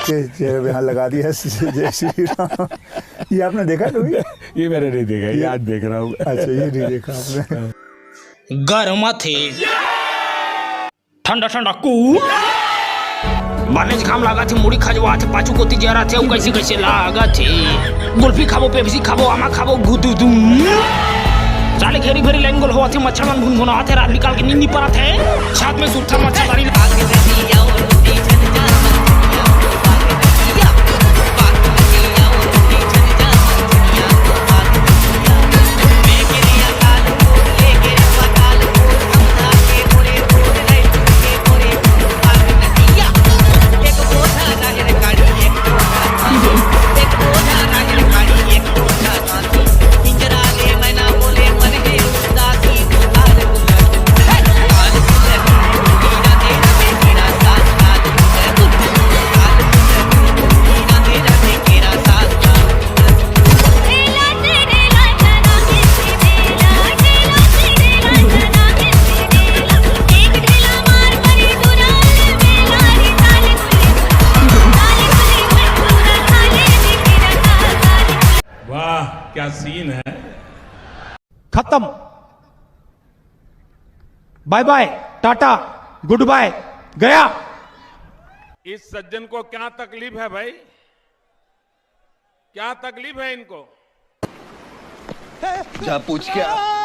इसके चेहरे पे हाथ लगा दिया, जय श्री राम। ये आपने देखा कभी? ये मैंने नहीं देखा, ये आज देख रहा हूँ। अच्छा, ये नहीं देखा आपने। गरमा थे ठंडा ठंडा कू बाने घाम लगा थे, मुड़ी खजवा थे, पाछू कोती जरा थे, कैसे कैसे लागा थे। गुल्फी खाबो, पेप्सी खाबो, आमा खाबो, गुदू दूम चाले घेरी भेरी लाइन गोल हुआ थे, मच्छर मन भुन भुना थे, रात निकाल के नींद नहीं पड़ा थे, छात में सुरथा मच्छरदारी क्या सीन है। खत्म, bye bye, tata, goodbye, गया। इस सज्जन को क्या तकलीफ है भाई, क्या तकलीफ है इनको? जा पूछ क्या।